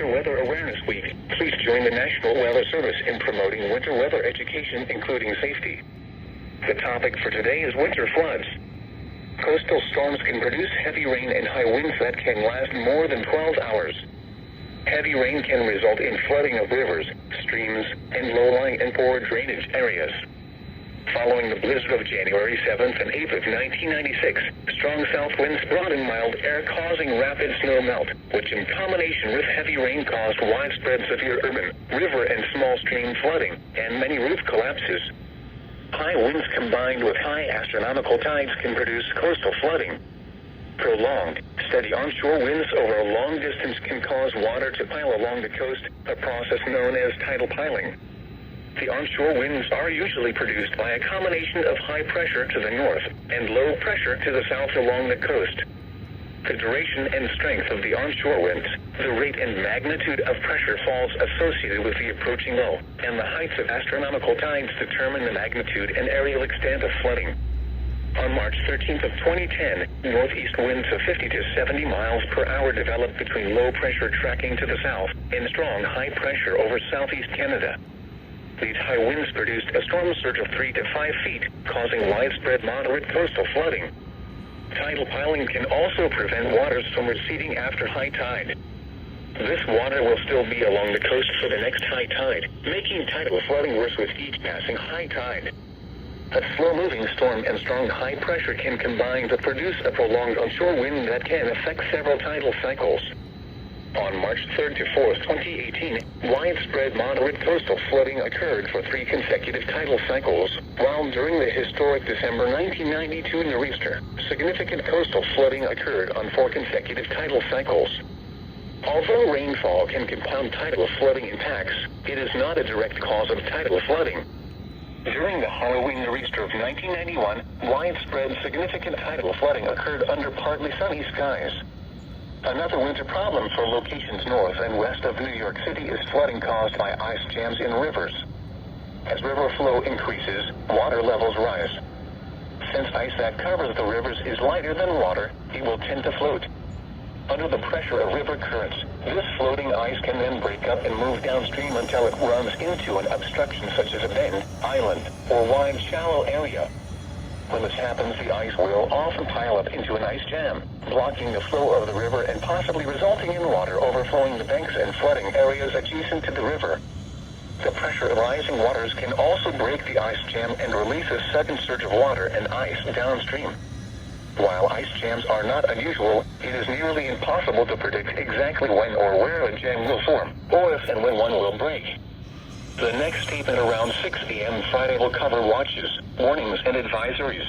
Winter Weather Awareness Week. Please join the National Weather Service in promoting winter weather education, including safety. The topic for today is winter floods. Coastal storms can produce heavy rain and high winds that can last more than 12 hours. Heavy rain can result in flooding of rivers, streams, and low-lying and poor drainage areas. Following the blizzard of January 7th and 8th of 1996, strong south winds brought in mild air causing rapid snow melt, which in combination with heavy rain caused widespread severe urban, river and small stream flooding, and many roof collapses. High winds combined with high astronomical tides can produce coastal flooding. Prolonged, steady onshore winds over a long distance can cause water to pile along the coast, a process known as tidal piling. The onshore winds are usually produced by a combination of high pressure to the north and low pressure to the south along the coast. The duration and strength of the onshore winds, the rate and magnitude of pressure falls associated with the approaching low, and the heights of astronomical tides determine the magnitude and areal extent of flooding. On March 13th of 2010, northeast winds of 50 to 70 miles per hour developed between low pressure tracking to the south and strong high pressure over southeast Canada. These high winds produced a storm surge of 3 to 5 feet, causing widespread moderate coastal flooding. Tidal piling can also prevent waters from receding after high tide. This water will still be along the coast for the next high tide, making tidal flooding worse with each passing high tide. A slow-moving storm and strong high pressure can combine to produce a prolonged onshore wind that can affect several tidal cycles. On March 3rd to 4th, 2018, widespread moderate coastal flooding occurred for 3 consecutive tidal cycles, while during the historic December 1992 nor'easter, significant coastal flooding occurred on 4 consecutive tidal cycles. Although rainfall can compound tidal flooding impacts, it is not a direct cause of tidal flooding. During the Halloween nor'easter of 1991, widespread significant tidal flooding occurred under partly sunny skies. Another winter problem for locations north and west of New York City is flooding caused by ice jams in rivers. As river flow increases, water levels rise. Since ice that covers the rivers is lighter than water, it will tend to float. Under the pressure of river currents, this floating ice can then break up and move downstream until it runs into an obstruction such as a bend, island, or wide shallow area. When this happens, the ice will often pile up into an ice jam, blocking the flow of the river and possibly resulting in water overflowing the banks and flooding areas adjacent to the river. The pressure of rising waters can also break the ice jam and release a sudden surge of water and ice downstream. While ice jams are not unusual, it is nearly impossible to predict exactly when or where a jam will form, or if and when one will break. The next statement around 6 p.m. Friday will cover watches, warnings, and advisories.